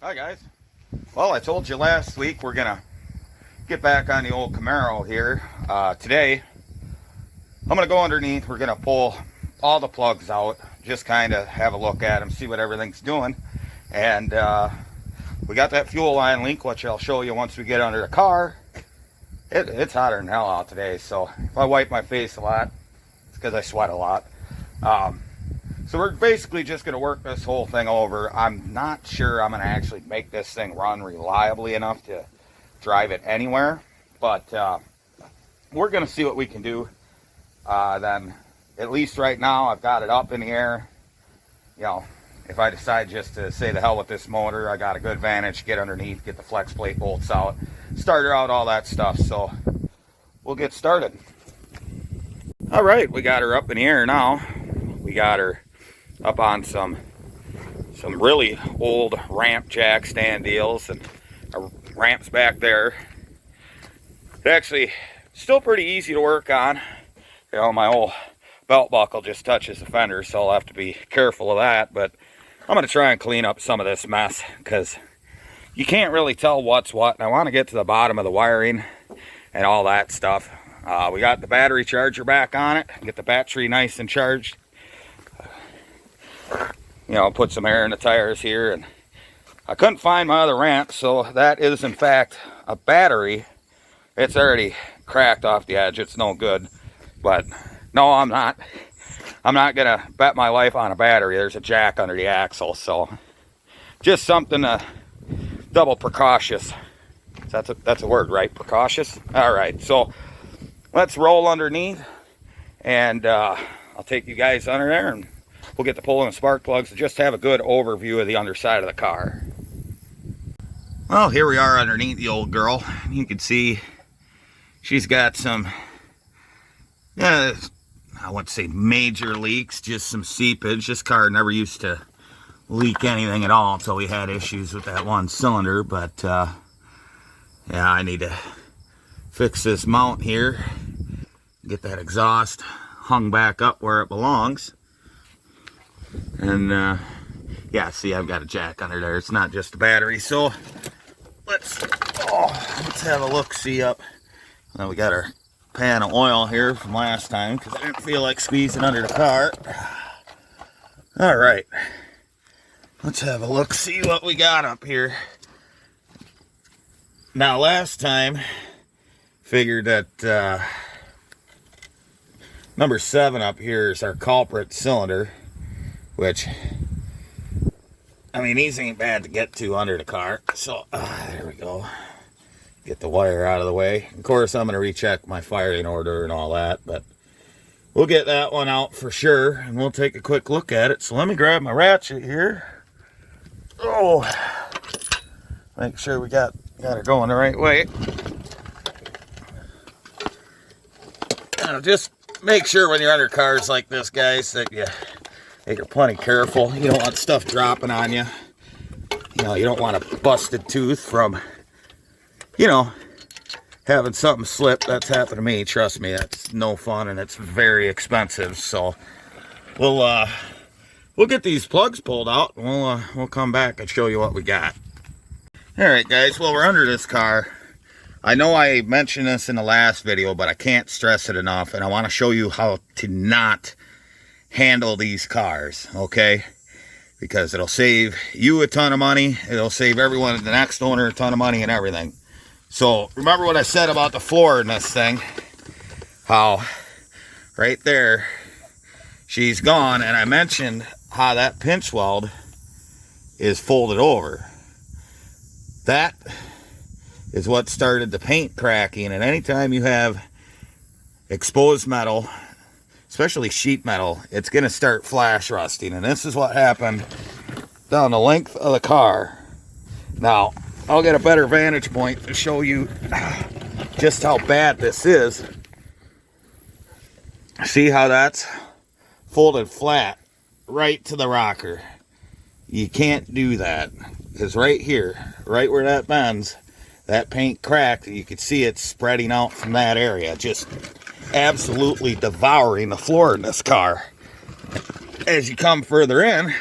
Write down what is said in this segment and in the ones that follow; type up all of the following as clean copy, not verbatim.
Hi guys. Well, I told you last week we're gonna get back on the old Camaro here. Today I'm gonna go underneath. We're gonna pull all the plugs out, just kind of have a look at them, see what everything's doing. And we got that fuel line leak, which I'll show you once we get under the car. It's hotter than hell out today, so if I wipe my face a lot, it's because I sweat a lot. So we're basically just going to work this whole thing over. I'm not sure I'm going to actually make this thing run reliably enough to drive it anywhere, but we're going to see what we can do. Then, at least right now, I've got it up in the air. You know, if I decide just to say the hell with this motor, I got a good vantage, get underneath, get the flex plate bolts out, starter out, all that stuff. So we'll get started. All right, we got her up in the air now. We got her up on some really old ramp jack stand deals, and ramps back there. It's actually still pretty easy to work on. You know, my old belt buckle just touches the fender, so I'll have to be careful of that. But I'm going to try and clean up some of this mess because you can't really tell what's what, and I want to get to the bottom of the wiring and all that stuff. We got the battery charger back on it, get the battery nice and charged. You know, put some air in the tires here, and I couldn't find my other wrench, so that is in fact a battery. It's already cracked off the edge. It's no good. But no, I'm not gonna bet my life on a battery. There's a jack under the axle, so just something to double precautious. That's a word, right? Precautious. All right, so let's roll underneath, and I'll take you guys under there, and we'll get to pulling the spark plugs to just have a good overview of the underside of the car. Well, here we are underneath the old girl. You can see she's got some, I wouldn't say major leaks, just some seepage. This car never used to leak anything at all until we had issues with that one cylinder. But yeah, I need to fix this mount here, get that exhaust hung back up where it belongs. And yeah, see, I've got a jack under there. It's not just a battery. So let's have a look see up. Well, we got our pan of oil here from last time because I didn't feel like squeezing under the car. All right, let's have a look see what we got up here. Now, last time figured that number 7 up here is our culprit cylinder, which, I mean, these ain't bad to get to under the car. So, there we go. Get the wire out of the way. Of course, I'm going to recheck my firing order and all that, but we'll get that one out for sure, and we'll take a quick look at it. So let me grab my ratchet here. Oh, make sure we got her going the right way. Just make sure when you're under cars like this, guys, that you're plenty careful. You don't want stuff dropping on you. You know, you don't want a busted tooth from, you know, having something slip. That's happened to me. Trust me, that's no fun, and it's very expensive. So we'll get these plugs pulled out, and we'll come back and show you what we got. All right, guys. Well, we're under this car. I know I mentioned this in the last video, but I can't stress it enough, and I want to show you how to not handle these cars, okay? Because it'll save you a ton of money. It'll save everyone, the next owner, a ton of money and everything. So remember what I said about the floor in this thing, how right there she's gone, and I mentioned how that pinch weld is folded over. That is what started the paint cracking. And anytime you have exposed metal, especially sheet metal, it's going to start flash rusting. And this is what happened down the length of the car. Now, I'll get a better vantage point to show you just how bad this is. See how that's folded flat right to the rocker. You can't do that, because right here, right where that bends, that paint cracked. You can see it spreading out from that area, just absolutely devouring the floor in this car. As you come further in,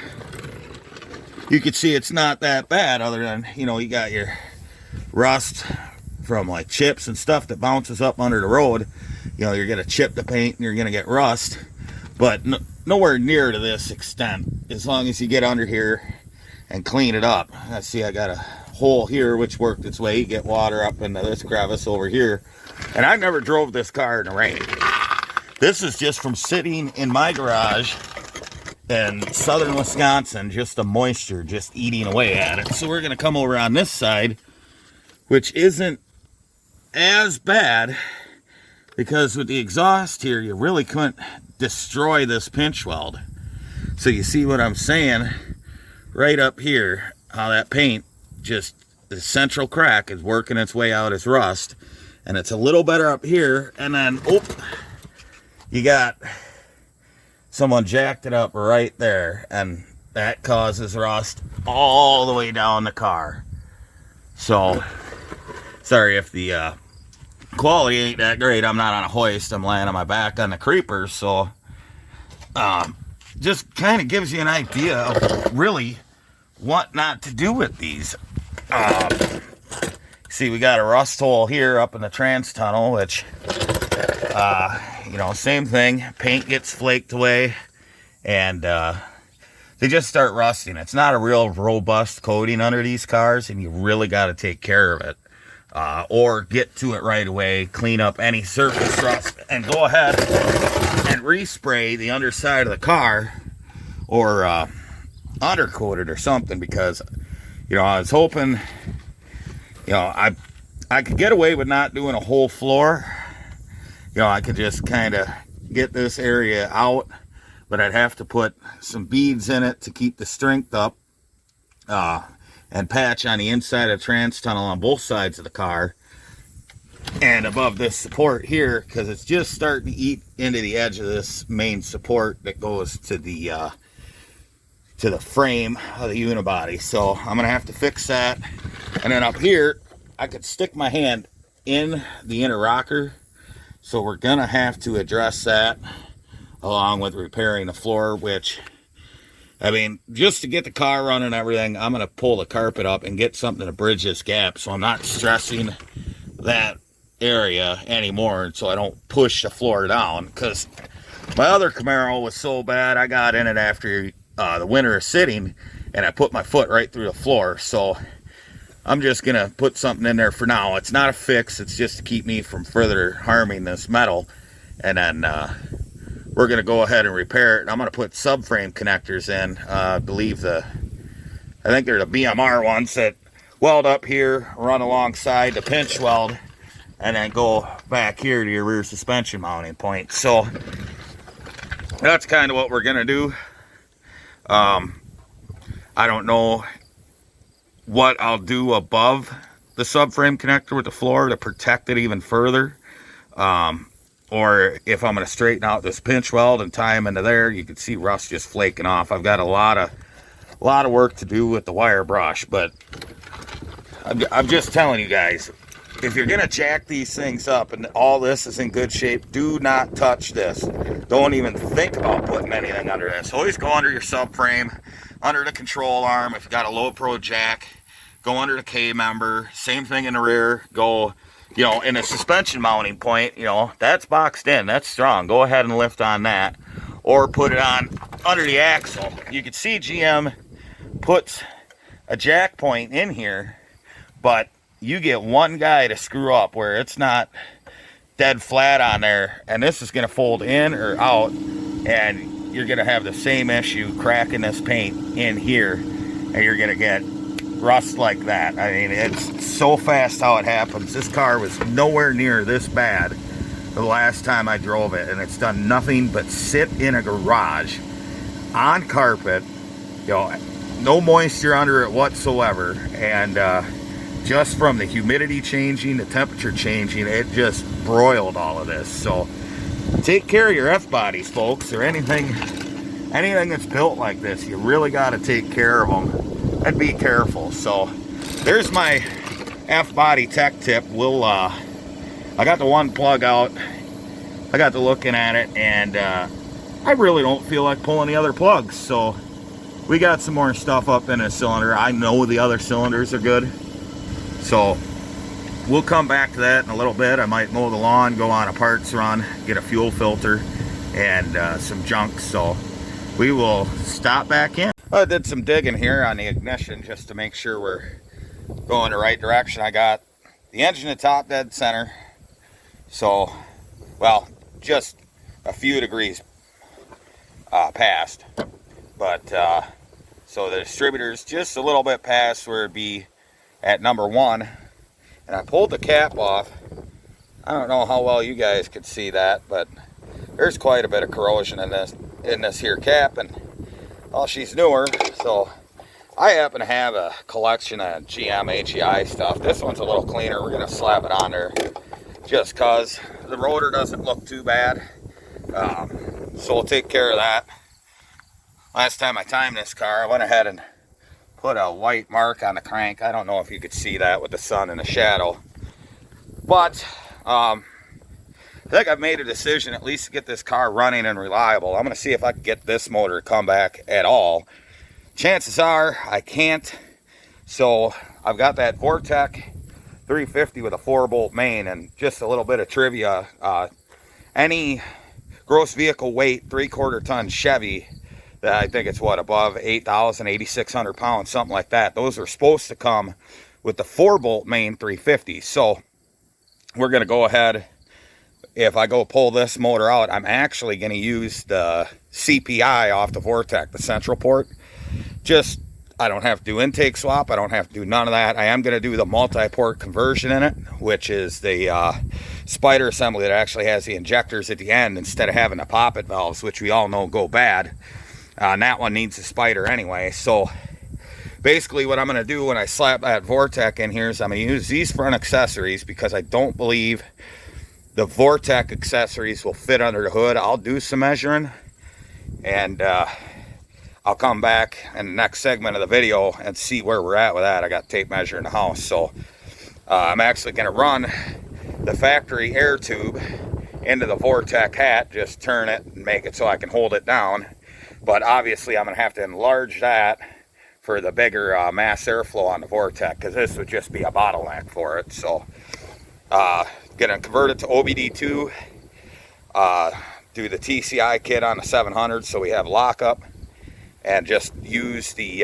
you can see it's not that bad, other than, you know, you got your rust from like chips and stuff that bounces up under the road. You know, you're going to chip the paint and you're going to get rust, but nowhere near to this extent, as long as you get under here and clean it up. I see I got a hole here which worked its way. You get water up into this crevice over here, and I never drove this car in the rain. This is just from sitting in my garage in southern Wisconsin, just the moisture just eating away at it. So we're going to come over on this side, which isn't as bad, because with the exhaust here, you really couldn't destroy this pinch weld. So you see what I'm saying right up here, how that paint, just the central crack is working its way out as rust, and it's a little better up here, and then you got someone jacked it up right there, and that causes rust all the way down the car. So sorry if the quality ain't that great. I'm not on a hoist, I'm laying on my back on the creepers, so just kind of gives you an idea of really what not to do with these. See, we got a rust hole here up in the trans tunnel, which you know, same thing, paint gets flaked away, and they just start rusting. It's not a real robust coating under these cars, and you really got to take care of it, or get to it right away, clean up any surface rust, and go ahead and respray the underside of the car, or undercoat it or something, because, you know, I was hoping, you know, I could get away with not doing a whole floor. You know, I could just kind of get this area out, but I'd have to put some beads in it to keep the strength up, and patch on the inside of the trans tunnel on both sides of the car, and above this support here, because it's just starting to eat into the edge of this main support that goes to the frame of the unibody. So I'm gonna have to fix that, and then up here I could stick my hand in the inner rocker. So we're gonna have to address that, along with repairing the floor, which, I mean, just to get the car running and everything, I'm gonna pull the carpet up and get something to bridge this gap, so I'm not stressing that area anymore, so I don't push the floor down. Because my other Camaro was so bad, I got in it after the winter of sitting, and I put my foot right through the floor. So I'm just gonna put something in there for now. It's not a fix, it's just to keep me from further harming this metal, and then we're gonna go ahead and repair it. I'm gonna put subframe connectors in. I think they're the BMR ones that weld up here, run alongside the pinch weld, and then go back here to your rear suspension mounting point. So that's kind of what we're gonna do. I don't know what I'll do above the subframe connector with the floor to protect it even further, or if I'm going to straighten out this pinch weld and tie them into there. You can see rust just flaking off. I've got a lot of work to do with the wire brush, but I'm just telling you guys, if you're going to jack these things up and all this is in good shape, do not touch this. Don't even think about putting anything under this. Always go under your subframe, under the control arm. If you got a low pro jack, go under the K member. Same thing in the rear. Go, you know, in a suspension mounting point, you know, that's boxed in, that's strong. Go ahead and lift on that, or put it on under the axle. You can see GM puts a jack point in here, but you get one guy to screw up where it's not dead flat on there, and this is going to fold in or out, and you're going to have the same issue cracking this paint in here, and you're going to get rust like that. I mean, it's so fast how it happens. This car was nowhere near this bad the last time I drove it, and it's done nothing but sit in a garage on carpet, you know, no moisture under it whatsoever, and just from the humidity changing, the temperature changing, it just broiled all of this. So take care of your F-bodies, folks, or anything that's built like this. You really got to take care of them and be careful. So there's my F-body tech tip. I got the one plug out, I got to looking at it, and I really don't feel like pulling the other plugs. So we got some more stuff up in a cylinder. I know the other cylinders are good, so we'll come back to that in a little bit. I might mow the lawn, go on a parts run, get a fuel filter and some junk, so we will stop back in. I did some digging here on the ignition just to make sure we're going the right direction. I got the engine at top dead center, so, well, just a few degrees past, but so the distributor's just a little bit past where it'd be at number 1, and I pulled the cap off. I don't know how well you guys could see that, but there's quite a bit of corrosion in this here cap, and well, she's newer, so I happen to have a collection of GM HEI stuff. This one's a little cleaner. We're gonna slap it on there just cause the rotor doesn't look too bad, so we'll take care of that. Last time I timed this car, I went ahead and put a white mark on the crank. I don't know if you could see that with the sun and the shadow, but I think I've made a decision at least to get this car running and reliable. I'm going to see if I can get this motor to come back at all. Chances are I can't, so I've got that Vortec 350 with a 4-bolt main. And just a little bit of trivia, any gross vehicle weight 3/4 ton Chevy that I think it's what, above 8,000, 8,600 pounds, something like that, those are supposed to come with the 4-bolt main 350. So we're going to go ahead. If I go pull this motor out, I'm actually going to use the CPI off the Vortec, the central port. Just, I don't have to do intake swap. I don't have to do none of that. I am going to do the multi-port conversion in it, which is the spider assembly that actually has the injectors at the end instead of having the poppet valves, which we all know go bad. And that one needs a spider anyway. So basically what I'm going to do when I slap that Vortec in here is I'm going to use these front accessories because I don't believe the Vortec accessories will fit under the hood. I'll do some measuring, and I'll come back in the next segment of the video and see where we're at with that. I got tape measure in the house, so I'm actually going to run the factory air tube into the Vortec hat, just turn it and make it so I can hold it down. But obviously I'm going to have to enlarge that for the bigger mass airflow on the Vortec, because this would just be a bottleneck for it. So gonna convert it to OBD2, do the TCI kit on the 700 so we have lockup, and just use the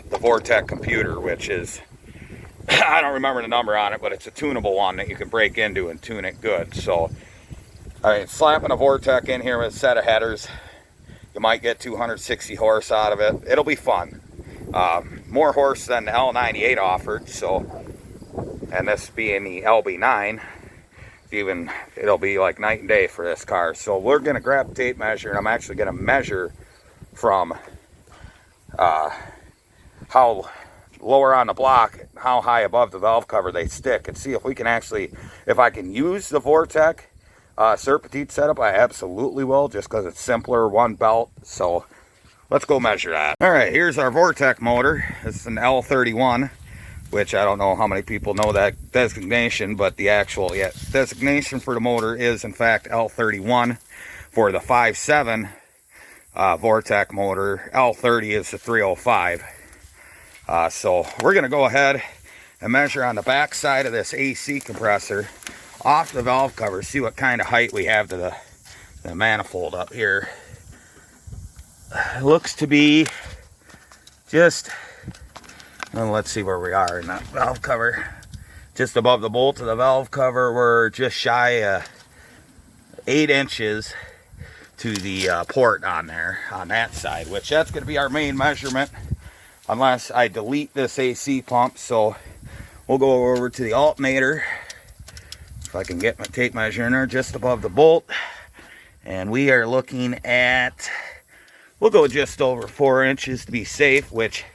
Vortec computer, which is, I don't remember the number on it, but it's a tunable one that you can break into and tune it good. So slapping a Vortec in here with a set of headers, you might get 260 horse out of it. It'll be fun. More horse than the L98 offered, so, and this being the LB9, even it'll be like night and day for this car. So we're gonna grab the tape measure, and I'm actually gonna measure from how lower on the block, how high above the valve cover they stick, and see if we can actually, if I can use the Vortec Serpentine setup. I absolutely will, just because it's simpler, one belt. So let's go measure that. All right, here's our Vortec motor. It's an L31, which I don't know how many people know that designation, but the actual designation for the motor is in fact L31 for the 5.7 Vortec motor. L30 is the 305. So we're going to go ahead and measure on the back side of this AC compressor off the valve cover, see what kind of height we have to the manifold up here. It looks to be just, well, let's see where we are in that valve cover. Just above the bolt of the valve cover, we're just shy of 8 inches to the port on there, on that side, which that's going to be our main measurement unless I delete this AC pump. So we'll go over to the alternator, if I can get my tape measure in there, just above the bolt, and we are looking at, we'll go just over 4 inches to be safe, which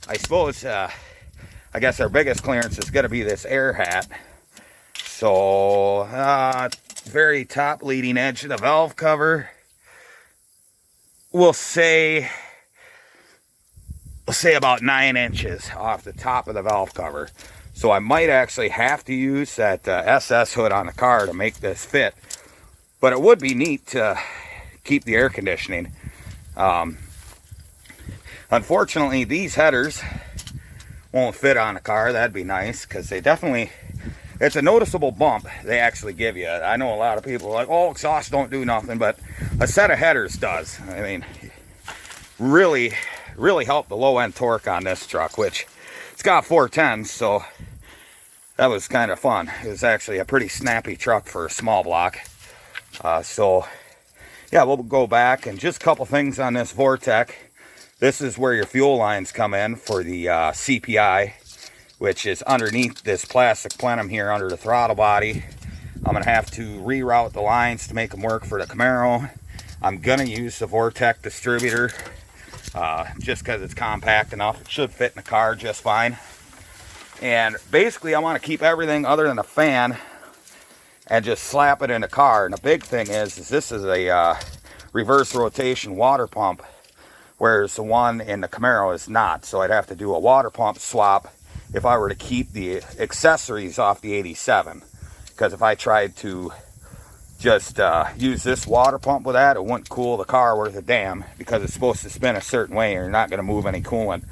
I suppose, I guess our biggest clearance is going to be this air hat. So, very top leading edge of the valve cover, we'll say about 9 inches off the top of the valve cover. So I might actually have to use that SS hood on the car to make this fit. But it would be neat to keep the air conditioning. Unfortunately, these headers won't fit on the car. That'd be nice, because they definitely, it's a noticeable bump they actually give you. I know a lot of people are like, oh, exhaust don't do nothing, but a set of headers does. I mean, really helped the low end torque on this truck, which it's got 410s, so that was kind of fun. It was actually a pretty snappy truck for a small block. So yeah, we'll go back, and just a couple things on this Vortec. This is where your fuel lines come in for the T.P.I, which is underneath this plastic plenum here under the throttle body. I'm going to have to reroute the lines to make them work for the Camaro. I'm going to use the Vortec distributor just because it's compact enough. It should fit in the car just fine. And basically, I want to keep everything other than a fan and just slap it in the car. And the big thing is this is a reverse rotation water pump, whereas the one in the Camaro is not. So I'd have to do a water pump swap if I were to keep the accessories off the 87. Because if I tried to just use this water pump with that, it wouldn't cool the car worth a damn, because it's supposed to spin a certain way and you're not going to move any coolant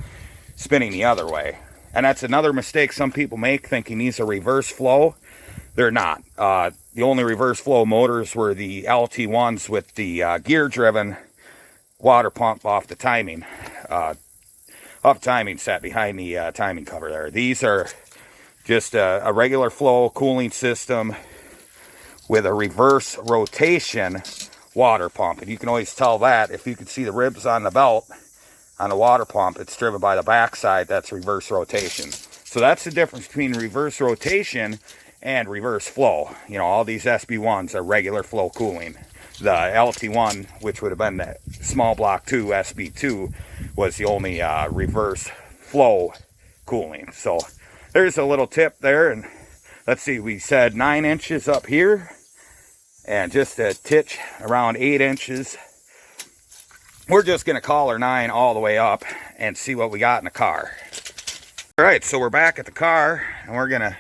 spinning the other way. And that's another mistake some people make, thinking these are reverse flow. They're not. The only reverse flow motors were the LT1s with the gear-driven water pump off the timing set behind the timing cover there. These are just a regular flow cooling system with a reverse rotation water pump. And you can always tell that if you can see the ribs on the belt on the water pump. It's driven by the backside. That's reverse rotation. So that's the difference between reverse rotation and reverse flow. You know, all these SB1s are regular flow cooling. The LT1, which would have been the small block 2, SB2, was the only reverse flow cooling. So there's a little tip there. And let's see, we said 9 inches up here and just a titch around 8 inches. We're just going to collar 9 all the way up and see what we got in the car. All right, so we're back at the car, and we're going to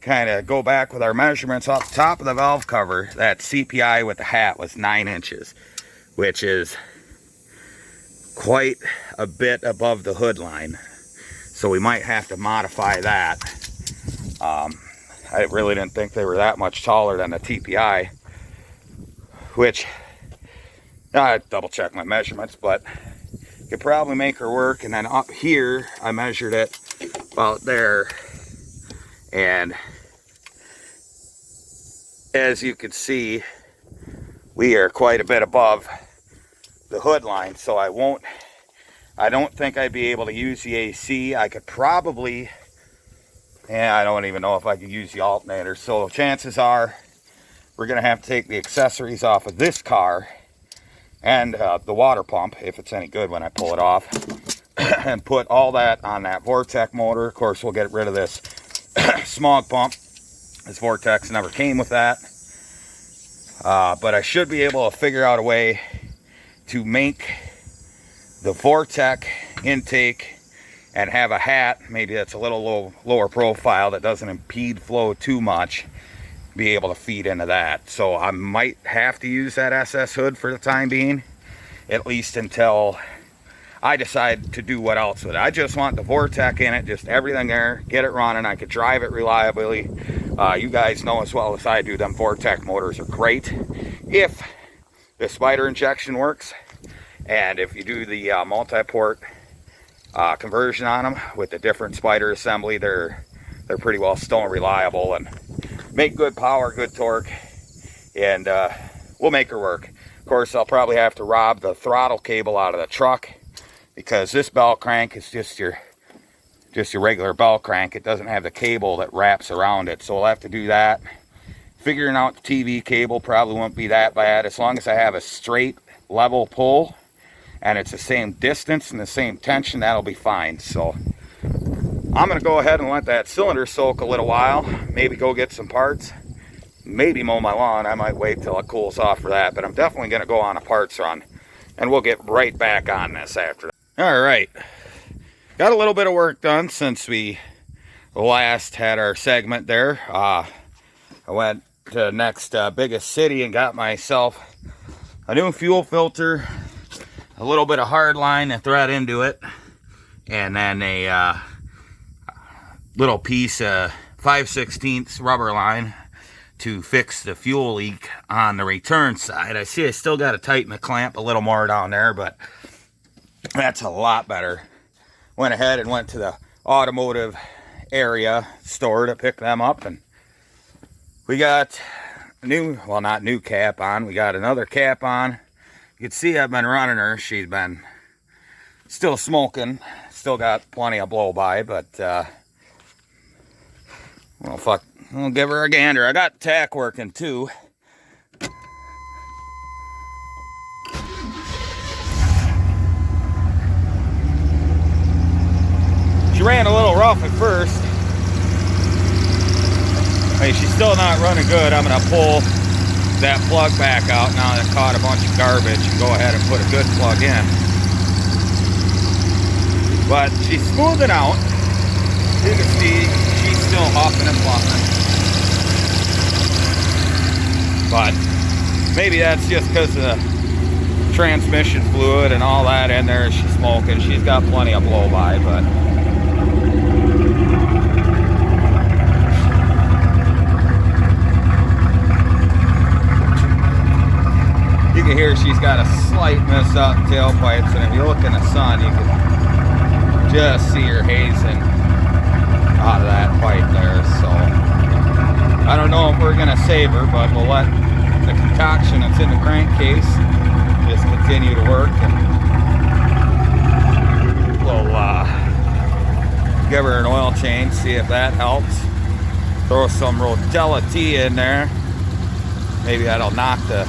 kind of go back with our measurements. Off the top of the valve cover, that T.P.I with the hat was 9 inches, which is quite a bit above the hood line. So we might have to modify that. I really didn't think they were that much taller than the T.P.I, which I double check my measurements, but could probably make her work. And then up here, I measured it about there, and as you can see, we are quite a bit above the hood line. So I don't think I'd be able to use the AC. I could probably, I don't even know if I could use the alternator. So chances are we're gonna have to take the accessories off of this car and the water pump, if it's any good when I pull it off, and put all that on that Vortec motor. Of course, we'll get rid of this smog pump. This Vortex never came with that. But I should be able to figure out a way to make the Vortec intake and have a hat, maybe that's a little lower profile, that doesn't impede flow too much, be able to feed into that. So I might have to use that SS hood for the time being, at least until I decide to do what else with it. I just want the Vortec in it, just everything there, get it running. I could drive it reliably. You guys know as well as I do, them Vortec motors are great if the spider injection works, and if you do the multi-port conversion on them with the different spider assembly, they're pretty well stone reliable and make good power, good torque, and we'll make her work. Of course, I'll probably have to rob the throttle cable out of the truck, because this bell crank is just your regular bell crank. It doesn't have the cable that wraps around it, so we'll have to do that. Figuring out the TV cable probably won't be that bad, as long as I have a straight level pull and it's the same distance and the same tension, that'll be fine. So I'm going to go ahead and let that cylinder soak a little while, maybe go get some parts, maybe mow my lawn. I might wait till it cools off for that, but I'm definitely going to go on a parts run, and we'll get right back on this after that. All right, got a little bit of work done since we last had our segment there. I went to the next biggest city and got myself a new fuel filter, a little bit of hard line to thread into it, and then a little piece of 5/16 rubber line to fix the fuel leak on the return side. I see I still got to tighten the clamp a little more down there, but that's a lot better. Went ahead and went to the automotive area store to pick them up, and we got a new, well, not new cap on, we got another cap on. You can see I've been running her. She's been still smoking, still got plenty of blow by, but well, fuck, I'll give her a gander. I got tack working too. She ran a little rough at first. I mean, she's still not running good. I'm gonna pull that plug back out now that caught a bunch of garbage and go ahead and put a good plug in. But she's smoothing out. You can see she's still huffing and fluffing. But maybe that's just because of the transmission fluid and all that in there. She's smoking. She's got plenty of blow by, but you can hear she's got a slight miss out in tailpipes, and if you look in the sun, you can just see her hazing out of that pipe there. So I don't know if we're gonna save her, but we'll let the concoction that's in the crankcase just continue to work, and we'll give her an oil change, see if that helps. Throw some Rotella tea in there. Maybe that'll knock the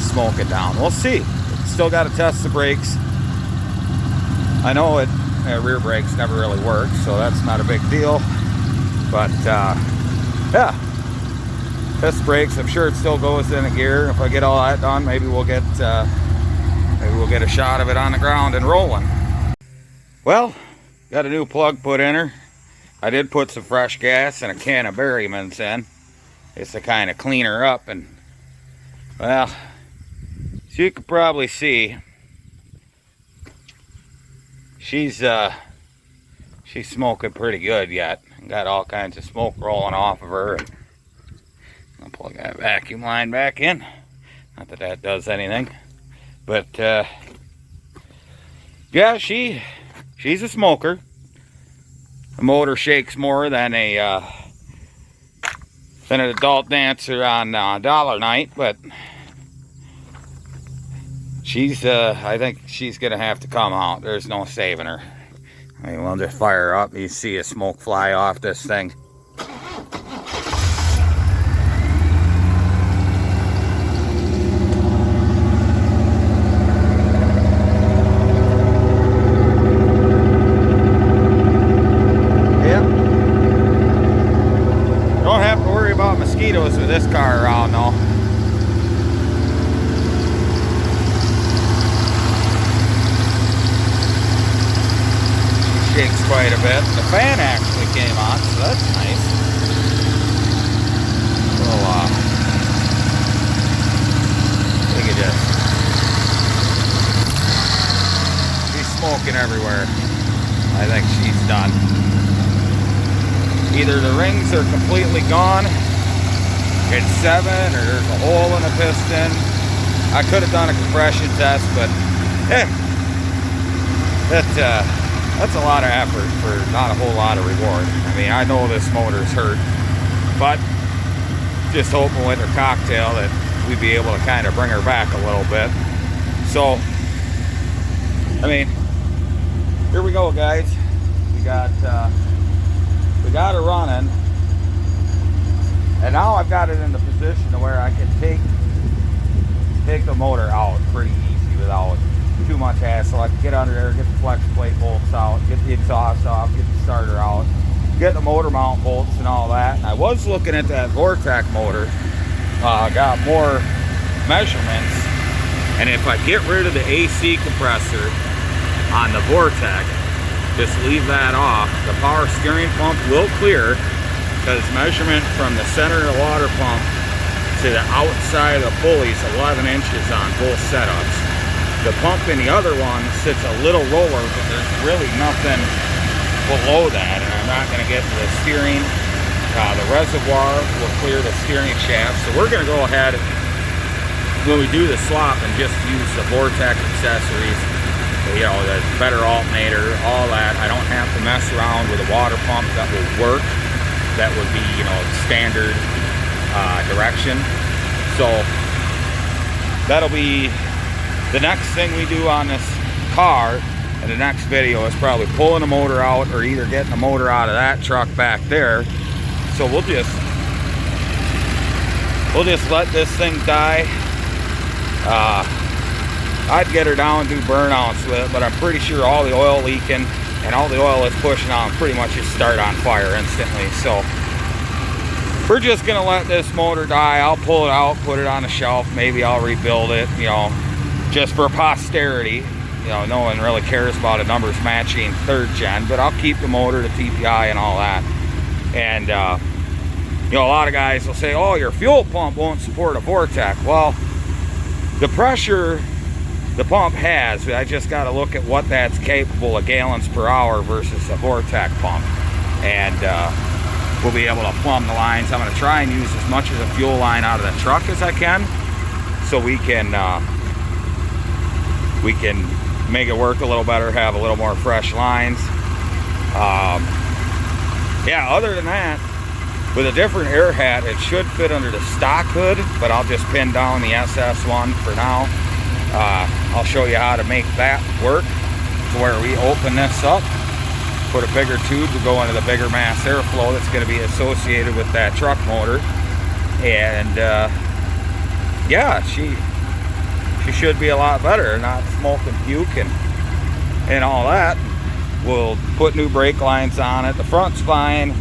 smoking down. We'll see. Still got to test the brakes. I know rear brakes never really work, so that's not a big deal. But yeah, test brakes. I'm sure it still goes in a gear. If I get all that done, maybe we'll get a shot of it on the ground and rolling. Well, got a new plug put in her. I did put some fresh gas and a can of Berryman's in, just to kind of clean her up. And well, as you can probably see, she's smoking pretty good yet. Got all kinds of smoke rolling off of her. I'll plug that vacuum line back in. Not that that does anything, but yeah, she's a smoker. The motor shakes more than an adult dancer on dollar night, but she's I think she's gonna have to come out. There's no saving her. I mean, we'll just fire her up. You see a smoke fly off this thing. Don't have to worry about mosquitoes with this car around though. She shakes quite a bit. The fan actually came on, so that's nice. Well, look at this. She's smoking everywhere. I think she's done. Either the rings are completely gone, it's 7, or there's a hole in the piston. I could have done a compression test, but that's a lot of effort for not a whole lot of reward. I mean, I know this motor's hurt, but just hoping with her cocktail that we'd be able to kind of bring her back a little bit. So, I mean, here we go, guys. We got her running, and now I've got it in the position to where I can take the motor out pretty easy without too much hassle. I can get under there, get the flex plate bolts out, get the exhaust off, get the starter out, get the motor mount bolts and all that. And I was looking at that Vortec motor, got more measurements, and if I get rid of the AC compressor on the Vortec, just leave that off, the power steering pump will clear, because measurement from the center of the water pump to the outside of the pulley is 11 inches on both setups. The pump in the other one sits a little lower, but there's really nothing below that, and I'm not going to get to the steering. The reservoir will clear the steering shaft, so we're going to go ahead when we do the swap and just use the Vortec accessories, you know, the better alternator, all that. I don't have to mess around with a water pump that will work. That would be, you know, standard direction. So that'll be the next thing we do on this car. In the next video is probably pulling the motor out or either getting the motor out of that truck back there. So we'll just let this thing die. I'd get her down and do burnouts with it, but I'm pretty sure all the oil leaking and all the oil is pushing on pretty much just start on fire instantly. So we're just gonna let this motor die. I'll pull it out, put it on the shelf. Maybe I'll rebuild it, you know, just for posterity. You know, no one really cares about a numbers matching 3rd gen, but I'll keep the motor, the T.P.I and all that. And you know, a lot of guys will say, oh, your fuel pump won't support a Vortec. Well, the pressure the pump has, I just got to look at what that's capable of gallons per hour versus a Vortec pump, and we'll be able to plumb the lines. I'm going to try and use as much of the fuel line out of the truck as I can, so we can make it work a little better, have a little more fresh lines. Yeah, other than that, with a different air hat, it should fit under the stock hood, but I'll just pin down the SS one for now. I'll show you how to make that work to where we open this up, put a bigger tube to go into the bigger mass airflow that's going to be associated with that truck motor. And yeah, she should be a lot better, not smoking puke and all that. We'll put new brake lines on it. The front's fine.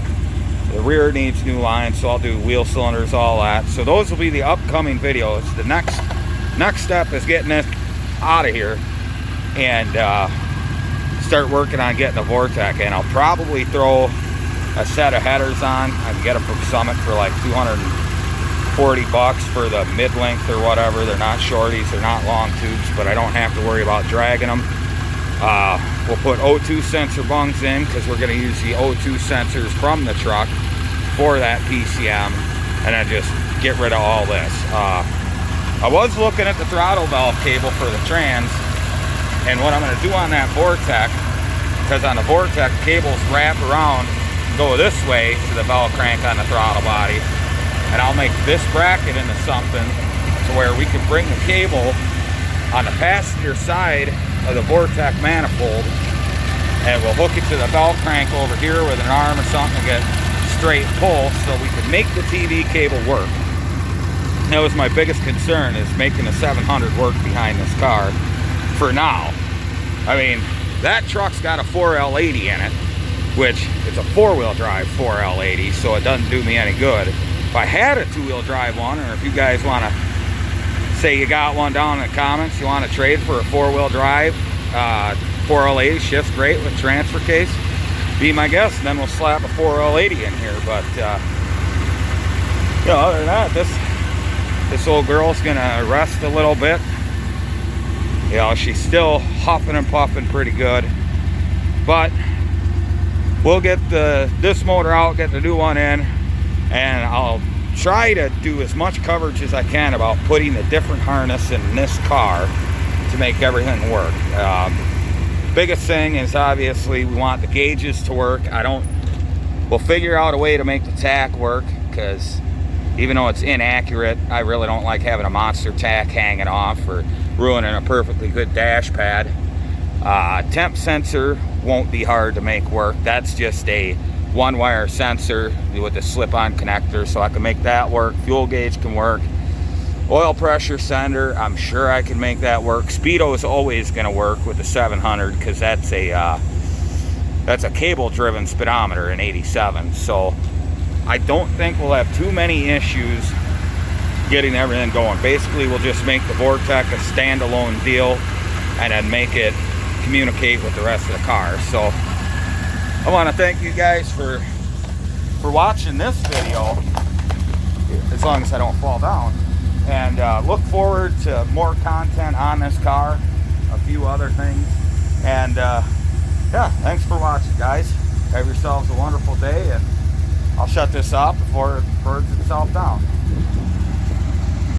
The rear needs new lines, so I'll do wheel cylinders, all that. So those will be the upcoming videos. The next step is getting this out of here and start working on getting a Vortec. And I'll probably throw a set of headers on. I can get them from Summit for like $240 for the mid-length or whatever. They're not shorties, they're not long tubes, but I don't have to worry about dragging them. We'll put O2 sensor bungs in because we're going to use the O2 sensors from the truck for that PCM, and then just get rid of all this. I was looking at the throttle valve cable for the trans, and what I'm going to do on that Vortec, because on the Vortec, cables wrap around, go this way to the valve crank on the throttle body, and I'll make this bracket into something to where we can bring the cable on the passenger side of the Vortec manifold, and we'll hook it to the valve crank over here with an arm or something to get straight pull, so we can make the TV cable work. That was my biggest concern, is making the 700 work behind this car for now. I mean, that truck's got a 4L80 in it, which is a 4-wheel drive 4L80, so it doesn't do me any good. If I had a 2-wheel drive one, or if you guys want to say you got one down in the comments, you want to trade for a 4-wheel drive 4L80, shifts great with transfer case, be my guest, and then we'll slap a 4L80 in here. But you know, other than that, this old girl's gonna rest a little bit. You know, she's still huffing and puffing pretty good, but we'll get this motor out, get the new one in, and I'll try to do as much coverage as I can about putting a different harness in this car to make everything work. Biggest thing is obviously we want the gauges to work. We'll figure out a way to make the tack work, because even though it's inaccurate, I really don't like having a monster tack hanging off or ruining a perfectly good dash pad. Temp sensor won't be hard to make work. That's just a 1-wire sensor with a slip-on connector, so I can make that work. Fuel gauge can work. Oil pressure sender, I'm sure I can make that work. Speedo is always going to work with the 700, because that's a cable-driven speedometer in 87. So I don't think we'll have too many issues getting everything going. Basically, we'll just make the Vortec a standalone deal and then make it communicate with the rest of the car. So I want to thank you guys for watching this video, as long as I don't fall down, and look forward to more content on this car. a few other things. And yeah, thanks for watching, guys. Have yourselves a wonderful day, and I'll shut this off before it burns itself down.